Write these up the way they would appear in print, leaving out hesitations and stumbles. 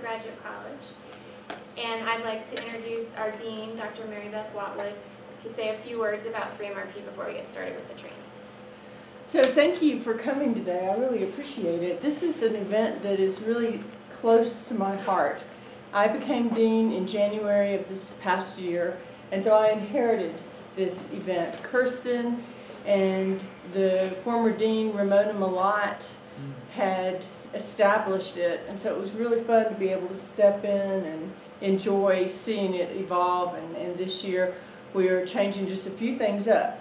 Graduate College. And I'd like to introduce our Dean, Dr. Mary Beth Watwood, to say a few words about 3MRP before we get started with the training. So thank you for coming today. I really appreciate it. This is an event that is really close to my heart. I became Dean in January of this past year, and so I inherited this event. Kirsten and the former Dean, Ramona Malott, had established it, and so it was really fun to be able to step in and enjoy seeing it evolve, and this year we are changing just a few things up.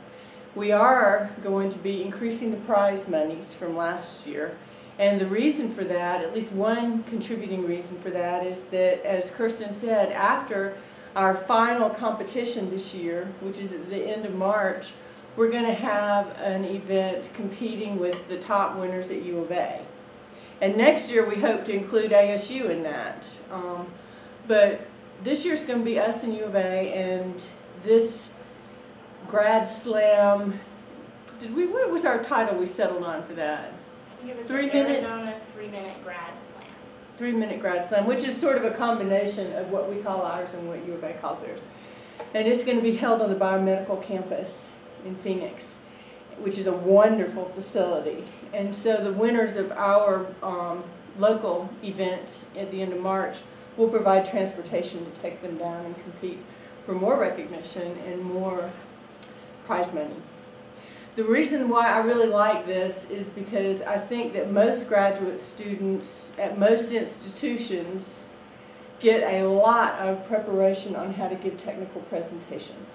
We are going to be increasing the prize monies from last year, and the reason for that, at least one contributing reason for that, is that, as Kirsten said, after our final competition this year, which is at the end of March, we're going to have an event competing with the top winners at U of A. And next year we hope to include ASU in that. But this year's going to be us and U of A, and this Grad Slam, what was our title we settled on for that? I think it was 3 the minute, Arizona 3-minute Grad Slam. 3-minute Grad Slam, which is sort of a combination of what we call ours and what U of A calls theirs. And it's going to be held on the biomedical campus in Phoenix, which is a wonderful facility. And so the winners of our local event at the end of March will provide transportation to take them down and compete for more recognition and more prize money. The reason why I really like this is because I think that most graduate students at most institutions get a lot of preparation on how to give technical presentations,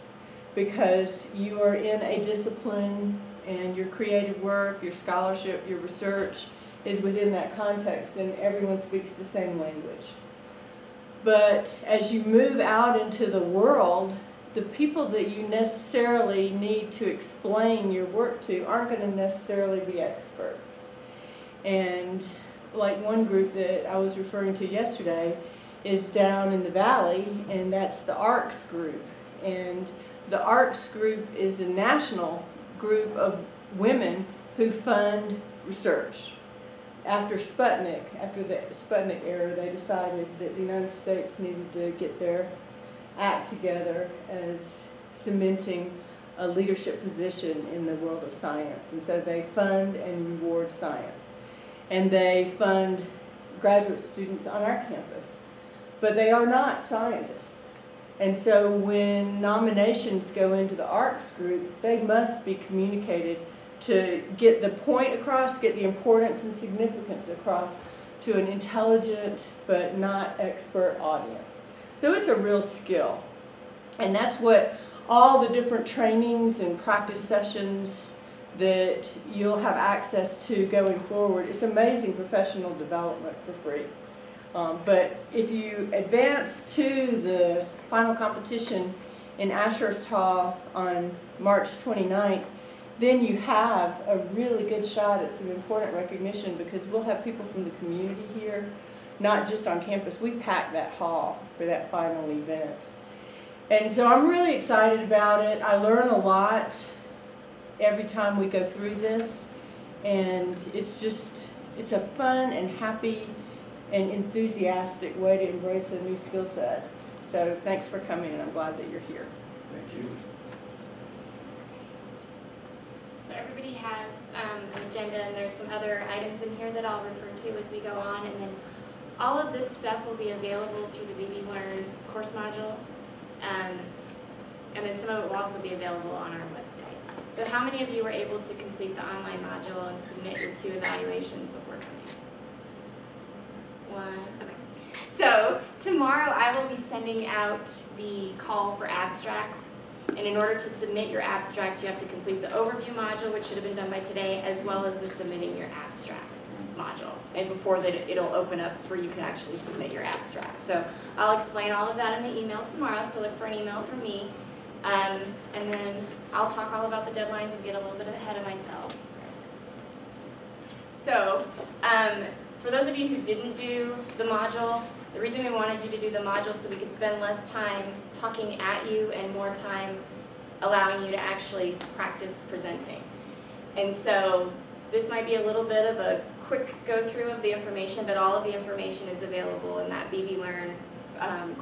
because you are in a discipline and your creative work, your scholarship, your research is within that context, and everyone speaks the same language. But as you move out into the world, the people that you necessarily need to explain your work to aren't going to necessarily be experts. And like one group that I was referring to yesterday is down in the valley, and that's the ARCS group. And the ARCS group is a national group of women who fund research. After Sputnik, after the Sputnik era, they decided that the United States needed to get their act together as cementing a leadership position in the world of science. And so they fund and reward science. And they fund graduate students on our campus. But they are not scientists. And so when nominations go into the ARCS group, they must be communicated to get the point across, get the importance and significance across to an intelligent but not expert audience. So it's a real skill. And that's what all the different trainings and practice sessions that you'll have access to going forward. It's amazing professional development for free. But if you advance to the final competition in Ashurst Hall on March 29th, then you have a really good shot at some important recognition, because we'll have people from the community here, not just on campus. We packed that hall for that final event. And so I'm really excited about it. I learn a lot every time we go through this, and it's a fun and happy and enthusiastic way to embrace a new skill set. So thanks for coming, and I'm glad that you're here. Thank you. So everybody has an agenda, and there's some other items in here that I'll refer to as we go on, and then all of this stuff will be available through the BB Learn course module, and then some of it will also be available on our website. So how many of you were able to complete the online module and submit your 2 evaluations before coming? 1, okay. So tomorrow I will be sending out the call for abstracts. And in order to submit your abstract, you have to complete the overview module, which should have been done by today, as well as the submitting your abstract module. And before that, it'll open up to where you can actually submit your abstract. So I'll explain all of that in the email tomorrow, so look for an email from me. And then I'll talk all about the deadlines and get a little bit ahead of myself. So for those of you who didn't do the module, the reason we wanted you to do the module so we could spend less time talking at you and more time allowing you to actually practice presenting. And so this might be a little bit of a quick go-through of the information, but all of the information is available in that BB Learn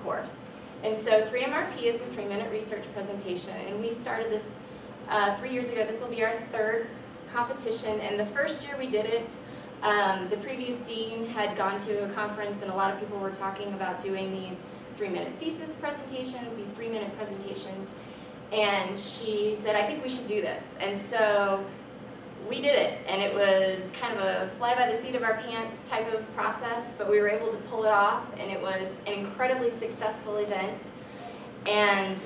course. And so 3MRP is a 3-minute research presentation, and we started this 3 years ago. This will be our third competition, and the first year we did it, the previous dean had gone to a conference, and a lot of people were talking about doing these 3-minute thesis presentations, these 3-minute presentations, and she said, I think we should do this. And so we did it, and it was kind of a fly by the seat of our pants type of process, but we were able to pull it off, and it was an incredibly successful event. And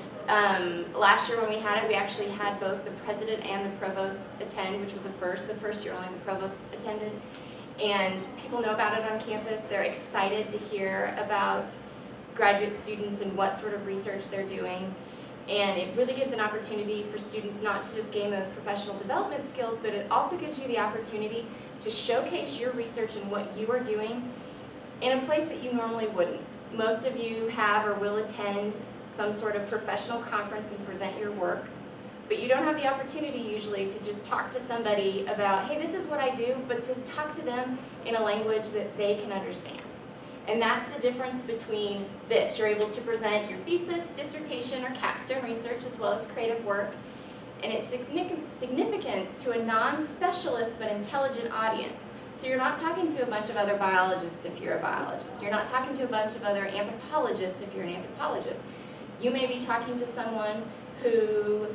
last year when we had it, we actually had both the president and the provost attend, which was a first. The first year only the provost attended. And people know about it on campus. They're excited to hear about graduate students and what sort of research they're doing. And it really gives an opportunity for students not to just gain those professional development skills, but it also gives you the opportunity to showcase your research and what you are doing in a place that you normally wouldn't. Most of you have or will attend some sort of professional conference and present your work, but you don't have the opportunity usually to just talk to somebody about, hey, this is what I do, but to talk to them in a language that they can understand. And that's the difference between this. You're able to present your thesis, dissertation, or capstone research, as well as creative work, and its significance to a non-specialist but intelligent audience. So you're not talking to a bunch of other biologists if you're a biologist. You're not talking to a bunch of other anthropologists if you're an anthropologist. You may be talking to someone who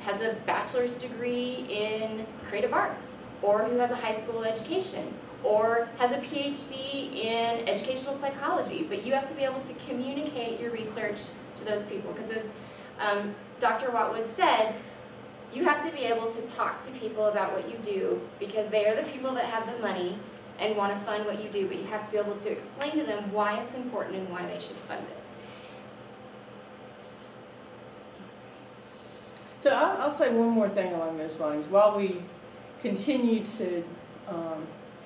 has a bachelor's degree in creative arts, or who has a high school education, or has a PhD in educational psychology, but you have to be able to communicate your research to those people, because as Dr. Watwood said, you have to be able to talk to people about what you do, because they are the people that have the money and want to fund what you do, but you have to be able to explain to them why it's important and why they should fund it. So I'll say one more thing along those lines. While we continue to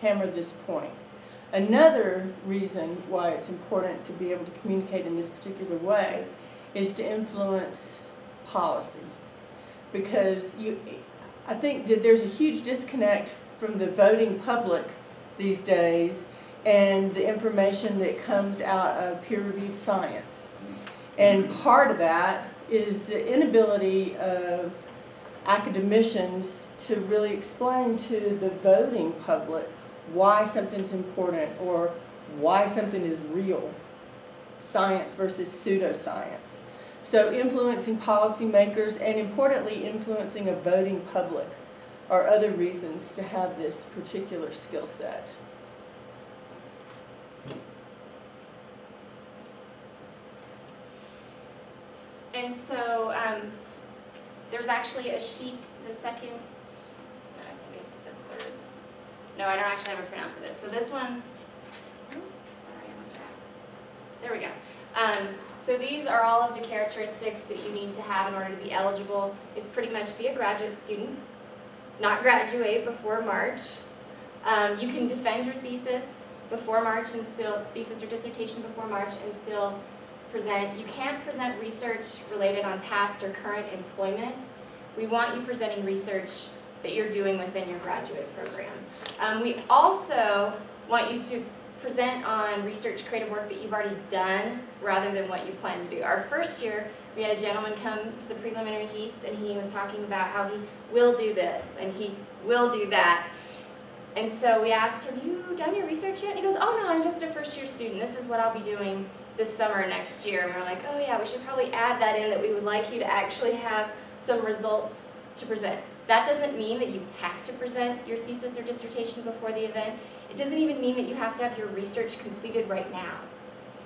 hammer this point, another reason why it's important to be able to communicate in this particular way is to influence policy. Because I think that there's a huge disconnect from the voting public these days and the information that comes out of peer-reviewed science. And part of that is the inability of academicians to really explain to the voting public why something's important or why something is real, science versus pseudoscience. So influencing policymakers and, importantly, influencing a voting public are other reasons to have this particular skill set. And so there's actually a sheet, the second, no, I think it's the third. No, I don't actually have a printout for this. So this one, sorry, I'm on track. There we go. So these are all of the characteristics that you need to have in order to be eligible. It's pretty much be a graduate student, not graduate before March. You can defend your thesis before March and still, thesis or dissertation before March and still present. You can't present research related on past or current employment. We want you presenting research that you're doing within your graduate program. We also want you to present on research creative work that you've already done rather than what you plan to do. Our first year, we had a gentleman come to the preliminary heats and he was talking about how he will do this and he will do that. And so we asked, have you done your research yet? And he goes, oh no, I'm just a first-year student. This is what I'll be doing this summer next year. And we're like, oh yeah, we should probably add that in, that we would like you to actually have some results to present. That doesn't mean that you have to present your thesis or dissertation before the event. It doesn't even mean that you have to have your research completed right now.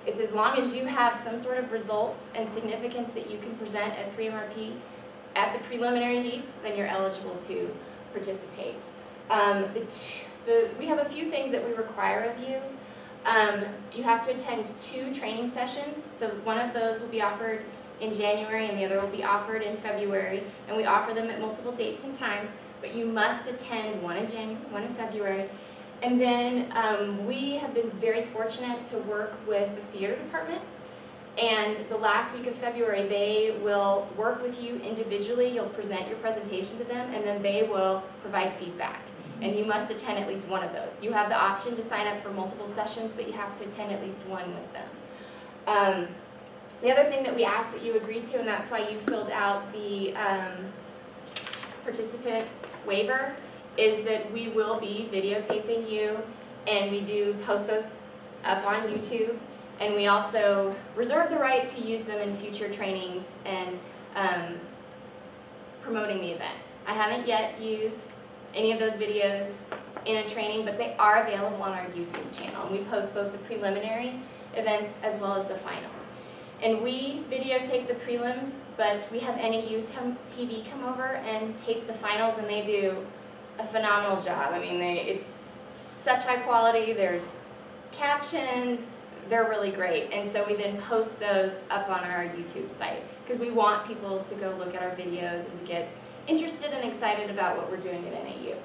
It's as long as you have some sort of results and significance that you can present at 3MRP at the preliminary heats, then you're eligible to participate. We have a few things that we require of you. You have to attend 2 training sessions, so one of those will be offered in January and the other will be offered in February, and we offer them at multiple dates and times, but you must attend one in January, one in February. And then we have been very fortunate to work with the theater department, and the last week of February they will work with you individually. You'll present your presentation to them and then they will provide feedback. and you must attend at least one of those. You have the option to sign up for multiple sessions, but you have to attend at least one with them. The other thing that we ask that you agree to, and that's why you filled out the participant waiver, is that we will be videotaping you, and we do post those up on YouTube, and we also reserve the right to use them in future trainings and promoting the event. I haven't yet used any of those videos in a training, but they are available on our YouTube channel. We post both the preliminary events as well as the finals. And we videotape the prelims, but we have NAU TV come over and tape the finals, and they do a phenomenal job. I mean, it's such high quality. There's captions. They're really great. And so we then post those up on our YouTube site because we want people to go look at our videos and to get interested and excited about what we're doing at NAU.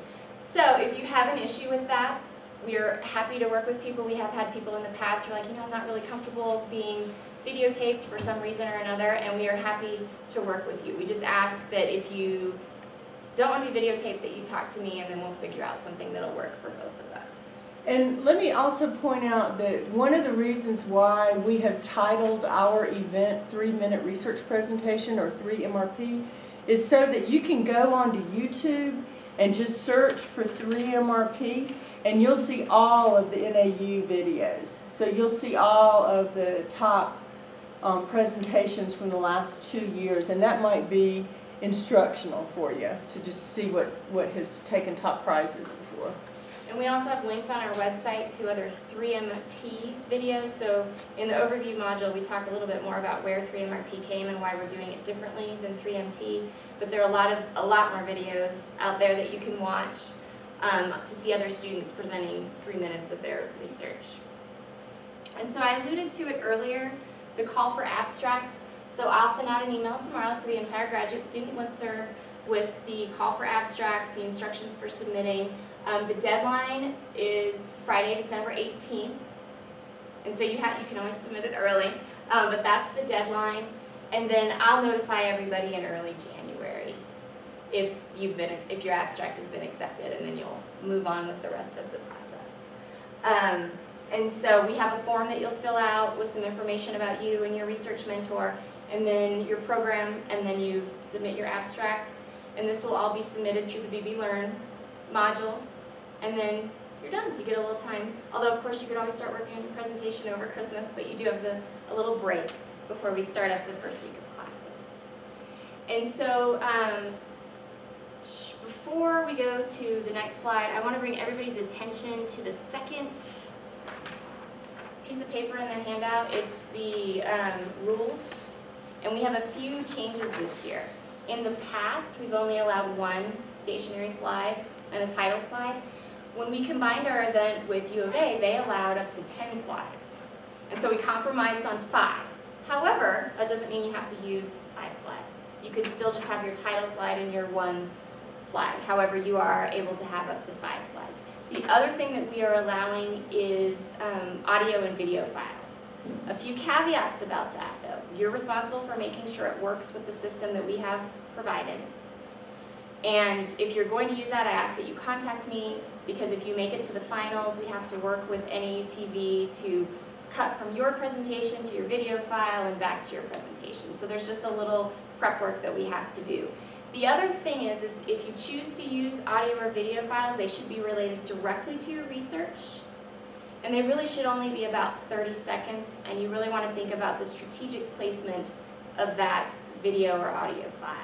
So if you have an issue with that, we're happy to work with people. We have had people in the past who are like, I'm not really comfortable being videotaped for some reason or another, and we are happy to work with you. We just ask that if you don't want to be videotaped, that you talk to me, and then we'll figure out something that'll work for both of us. And let me also point out that one of the reasons why we have titled our event 3-Minute Research Presentation, or 3MRP, is so that you can go onto YouTube and just search for 3MRP, and you'll see all of the NAU videos. So you'll see all of the top presentations from the last 2 years, and that might be instructional for you to just see what has taken top prizes before. And we also have links on our website to other 3MT videos. So in the overview module, we talk a little bit more about where 3MRP came and why we're doing it differently than 3MT. But there are a lot more videos out there that you can watch to see other students presenting 3 minutes of their research. And so I alluded to it earlier, the call for abstracts. So I'll send out an email tomorrow to the entire graduate student listserv with the call for abstracts, the instructions for submitting. The deadline is Friday, December 18th, and so you can always submit it early, but that's the deadline. And then I'll notify everybody in early January if your abstract has been accepted, and then you'll move on with the rest of the process. And so we have a form that you'll fill out with some information about you and your research mentor, and then your program, and then you submit your abstract. And this will all be submitted through the BB Learn module, and then you're done. You get a little time. Although, of course, you could always start working on your presentation over Christmas, but you do have a little break before we start up the first week of classes. And so before we go to the next slide, I want to bring everybody's attention to the second piece of paper in their handout. It's the rules, and we have a few changes this year. In the past, we've only allowed one stationary slide and a title slide. When we combined our event with U of A, they allowed up to 10 slides. And so we compromised on 5. However, that doesn't mean you have to use 5 slides. You could still just have your title slide and your 1 slide. However, you are able to have up to 5 slides. The other thing that we are allowing is audio and video files. A few caveats about that, though. You're responsible for making sure it works with the system that we have provided. And if you're going to use that, I ask that you contact me, because if you make it to the finals, we have to work with NAU TV to cut from your presentation to your video file and back to your presentation. So there's just a little prep work that we have to do. The other thing is if you choose to use audio or video files, they should be related directly to your research. And they really should only be about 30 seconds, and you really want to think about the strategic placement of that video or audio file.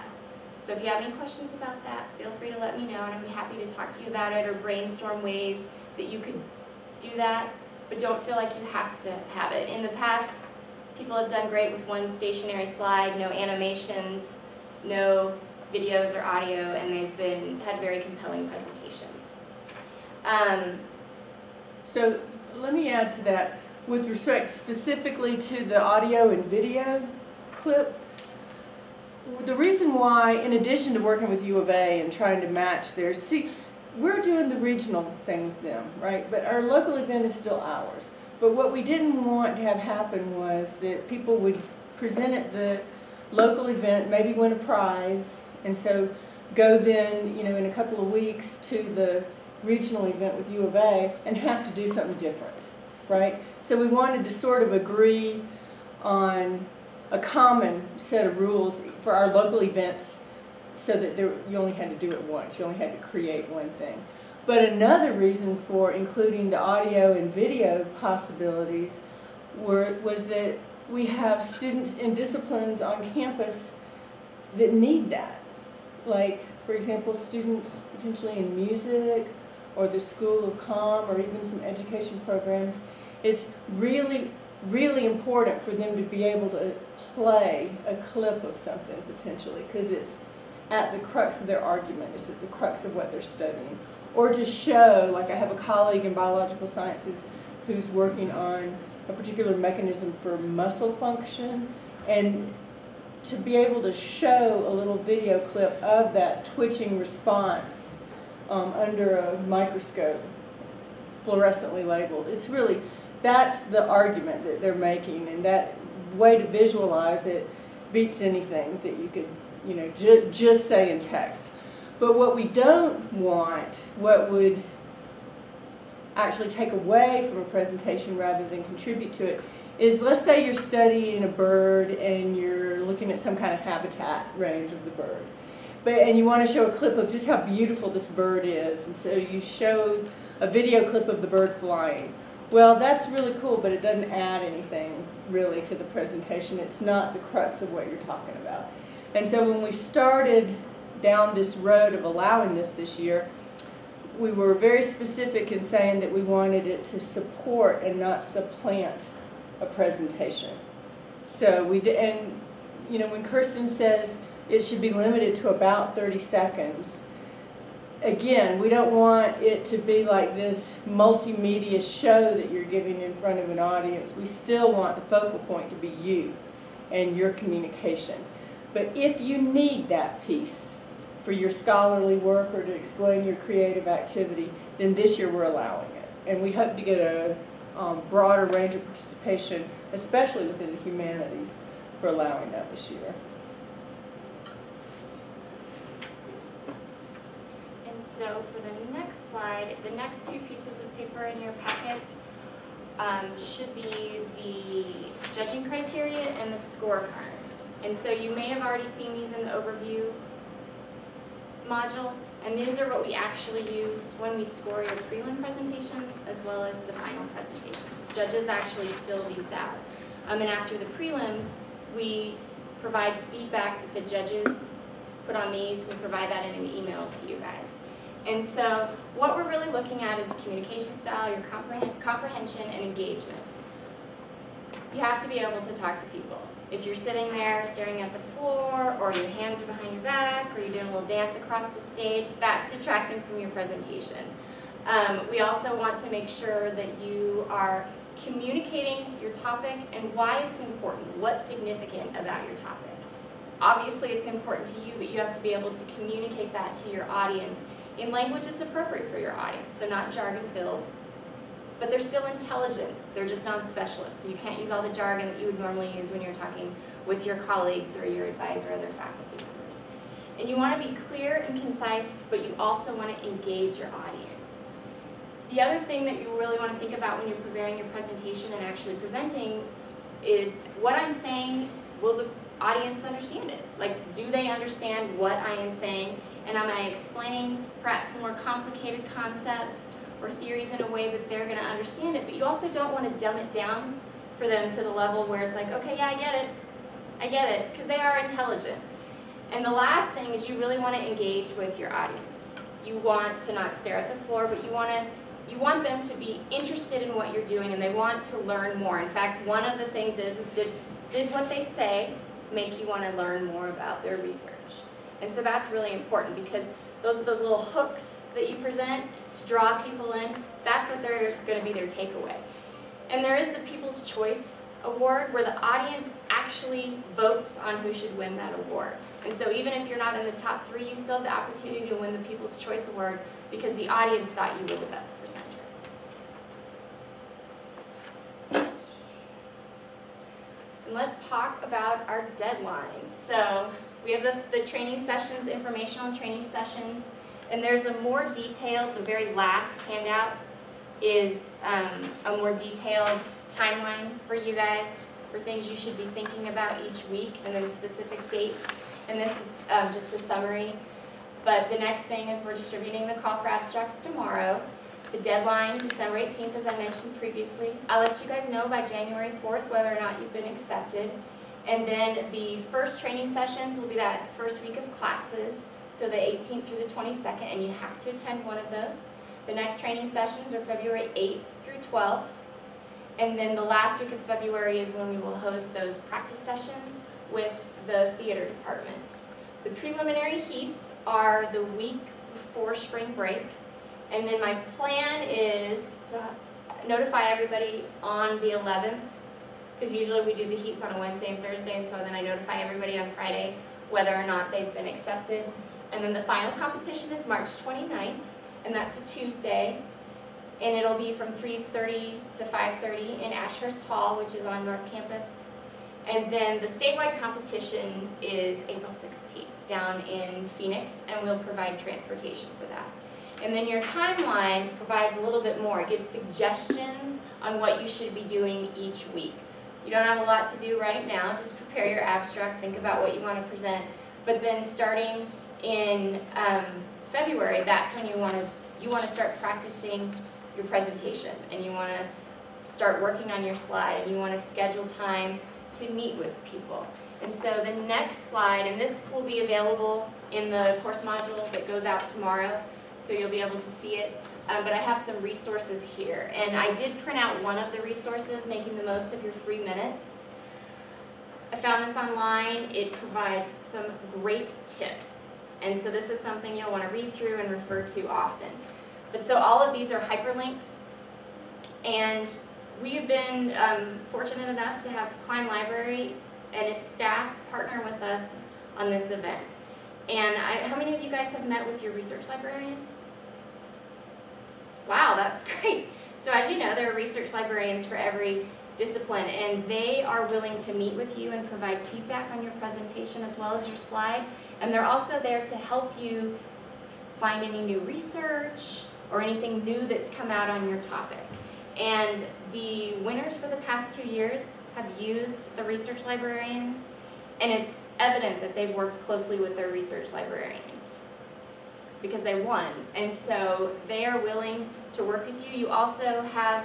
So if you have any questions about that, feel free to let me know, and I'd be happy to talk to you about it or brainstorm ways that you could do that, but don't feel like you have to have it. In the past, people have done great with one stationary slide, no animations, no videos or audio, and they've had very compelling presentations. So let me add to that, with respect specifically to the audio and video clip. The reason why, in addition to working with U of A and trying to match theirs, see, we're doing the regional thing with them, right? But our local event is still ours. But what we didn't want to have happen was that people would present at the local event, maybe win a prize, and so go then, in a couple of weeks to the regional event with U of A and have to do something different, right? So we wanted to sort of agree on a common set of rules for our local events so that you only had to do it once. You only had to create one thing. But another reason for including the audio and video possibilities was that we have students in disciplines on campus that need that. Like, for example, students potentially in music or the School of Comm or even some education programs. It's really, really important for them to be able to play a clip of something potentially, because it's at the crux of their argument, it's at the crux of what they're studying. Or to show, like I have a colleague in biological sciences who's working on a particular mechanism for muscle function, and to be able to show a little video clip of that twitching response under a microscope, fluorescently labeled. It's really, that's the argument that they're making, and that way to visualize it beats anything that you could, you know, just say in text. But what we don't want, what would actually take away from a presentation rather than contribute to it, is let's say you're studying a bird and you're looking at some kind of habitat range of the bird. And you want to show a clip of just how beautiful this bird is, and so you show a video clip of the bird flying. Well, that's really cool, but it doesn't add anything really to the presentation. It's not the crux of what you're talking about. And so when we started down this road of allowing this year, we were very specific in saying that we wanted it to support and not supplant a presentation. So we did, and you know, when Kirsten says it should be limited to about 30 seconds, again, we don't want it to be like this multimedia show that you're giving in front of an audience. We still want the focal point to be you and your communication. But if you need that piece for your scholarly work or to explain your creative activity, then this year we're allowing it. And we hope to get a broader range of participation, especially within the humanities, for allowing that this year. And so for the next slide, the next two pieces of paper in your packet should be the judging criteria and the scorecard. And so you may have already seen these in the overview module, and these are what we actually use when we score your prelim presentations as well as the final presentations. Judges actually fill these out. And after the prelims, we provide feedback that the judges put on these. We provide that in an email to you guys. And so what we're really looking at is communication style, your comprehension, and engagement. You have to be able to talk to people. If you're sitting there staring at the floor, or your hands are behind your back, or you're doing a little dance across the stage, that's detracting from your presentation. We also want to make sure that you are communicating your topic and why it's important, what's significant about your topic. Obviously it's important to you, but you have to be able to communicate that to your audience in language that's appropriate for your audience, so not jargon-filled. But they're still intelligent. They're just non-specialists. So you can't use all the jargon that you would normally use when you're talking with your colleagues or your advisor or other faculty members. And you want to be clear and concise, but you also want to engage your audience. The other thing that you really want to think about when you're preparing your presentation and actually presenting is what I'm saying, will the audience understand it? Like, do they understand what I am saying? And am I explaining perhaps some more complicated concepts or theories in a way that they're going to understand it? But you also don't want to dumb it down for them to the level where it's like, okay, yeah, I get it, because they are intelligent. And the last thing is you really want to engage with your audience. You want to not stare at the floor, but you want them to be interested in what you're doing, and they want to learn more. In fact, one of the things is did what they say make you want to learn more about their research? And so that's really important, because those little hooks that you present to draw people in, that's what they're going to be their takeaway. And there is the People's Choice Award, where the audience actually votes on who should win that award. And so even if you're not in the top 3, you still have the opportunity to win the People's Choice Award because the audience thought you were the best presenter. And let's talk about our deadlines. So we have the training sessions, informational training sessions, And there's a more detailed, the very last handout is a more detailed timeline for you guys, for things you should be thinking about each week, and then specific dates. And this is just a summary. But the next thing is we're distributing the call for abstracts tomorrow. The deadline, December 18th, as I mentioned previously. I'll let you guys know by January 4th whether or not you've been accepted. And then the first training sessions will be that first week of classes, so the 18th through the 22nd, and you have to attend one of those. The next training sessions are February 8th through 12th. And then the last week of February is when we will host those practice sessions with the theater department. The preliminary heats are the week before spring break. And then my plan is to notify everybody on the 11th, because usually we do the heats on a Wednesday and Thursday, and so then I notify everybody on Friday whether or not they've been accepted. And then the final competition is March 29th, and that's a Tuesday. And it'll be from 3:30 to 5:30 in Ashurst Hall, which is on North Campus. And then the statewide competition is April 16th down in Phoenix, and we'll provide transportation for that. And then your timeline provides a little bit more. It gives suggestions on what you should be doing each week. You don't have a lot to do right now. Just prepare your abstract, think about what you want to present. But then starting in February, that's when you want to start practicing your presentation, and you want to start working on your slide, and you want to schedule time to meet with people. And so the next slide, and this will be available in the course module that goes out tomorrow, so you'll be able to see it. But I have some resources here, and I did print out one of the resources, Making the Most of Your 3 Minutes. I found this online. It provides some great tips, and so this is something you'll want to read through and refer to often. But so all of these are hyperlinks, and we have been fortunate enough to have Klein Library and its staff partner with us on this event. And how many of you guys have met with your research librarian? Wow, that's great. So as you know, there are research librarians for every discipline, and they are willing to meet with you and provide feedback on your presentation as well as your slide. And they're also there to help you find any new research or anything new that's come out on your topic. And the winners for the past 2 years have used the research librarians, and it's evident that they've worked closely with their research librarian because they won. And so they are willing to work with you. You also have,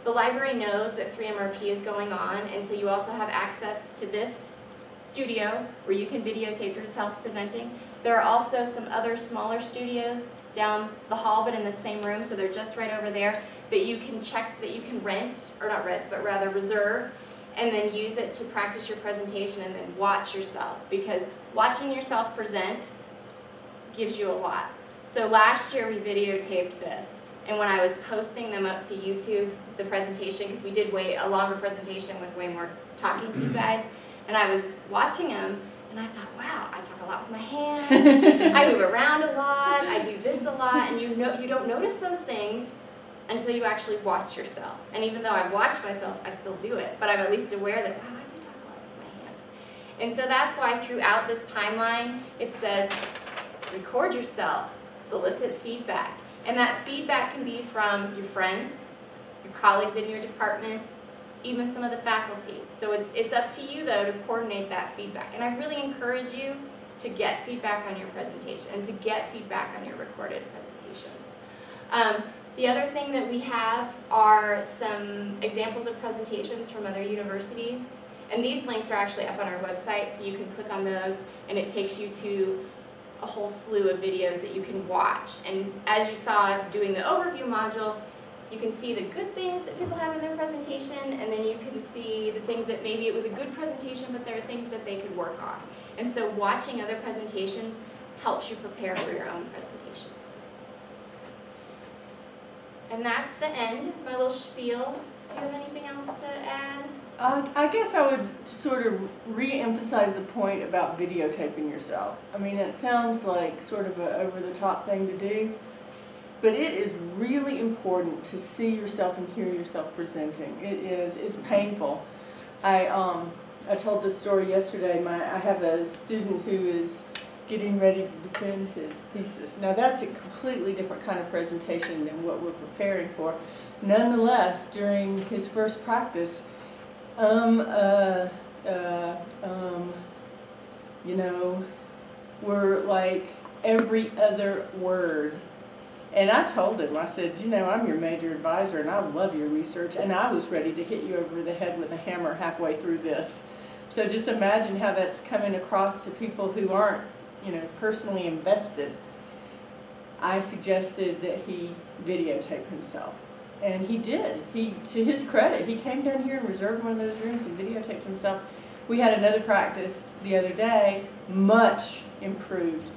the library knows that 3MRP is going on, and so you also have access to this studio where you can videotape yourself presenting. There are also some other smaller studios down the hall, but in the same room, so they're just right over there, that you can check, that you can rent, or not rent, but rather reserve, and then use it to practice your presentation and then watch yourself, because watching yourself present gives you a lot. So last year we videotaped this, and when I was posting them up to YouTube, the presentation, because we did a longer presentation with way more talking to you guys, and I was watching them, and I thought, wow, I talk a lot with my hands, I move around a lot, I do this a lot, and you don't notice those things until you actually watch yourself. And even though I watch myself, I still do it, but I'm at least aware that, wow, I do talk a lot with my hands. And so that's why throughout this timeline, it says, record yourself, solicit feedback. And that feedback can be from your friends, your colleagues in your department, even some of the faculty. So it's up to you, though, to coordinate that feedback. And I really encourage you to get feedback on your presentation and to get feedback on your recorded presentations. The other thing that we have are some examples of presentations from other universities. And these links are actually up on our website, so you can click on those, and it takes you to a whole slew of videos that you can watch. And as you saw doing the overview module, you can see the good things that people have in their presentation, and then you can see the things that maybe it was a good presentation, but there are things that they could work on. And so watching other presentations helps you prepare for your own presentation. And that's the end of my little spiel. Do you have anything else to add? I guess I would sort of re-emphasize the point about videotaping yourself. I mean, it sounds like sort of an over-the-top thing to do, but it is really important to see yourself and hear yourself presenting. It's painful. I told this story yesterday. I have a student who is getting ready to defend his thesis. Now that's a completely different kind of presentation than what we're preparing for. Nonetheless, during his first practice, you know, were like every other word. And I told him, I said, you know, I'm your major advisor and I love your research, and I was ready to hit you over the head with a hammer halfway through this. So just imagine how that's coming across to people who aren't, you know, personally invested. I suggested that he videotape himself. And he did. He, to his credit, he came down here and reserved one of those rooms and videotaped himself. We had another practice the other day, much improved.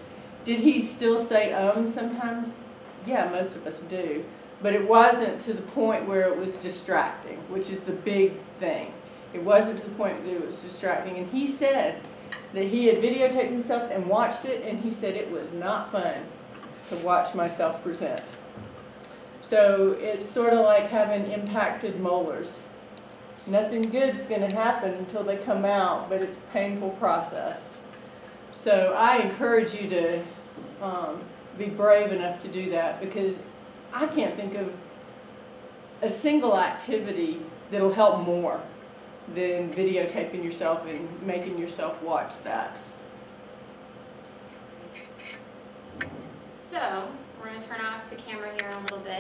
Did he still say sometimes? Yeah, most of us do. But it wasn't to the point where it was distracting, which is the big thing. It wasn't to the point that it was distracting. And he said that he had videotaped himself and watched it, and he said it was not fun to watch myself present. So it's sort of like having impacted molars. Nothing good's going to happen until they come out, but it's a painful process. So I encourage you to be brave enough to do that, because I can't think of a single activity that'll help more than videotaping yourself and making yourself watch that. So we're going to turn off the camera here in a little bit.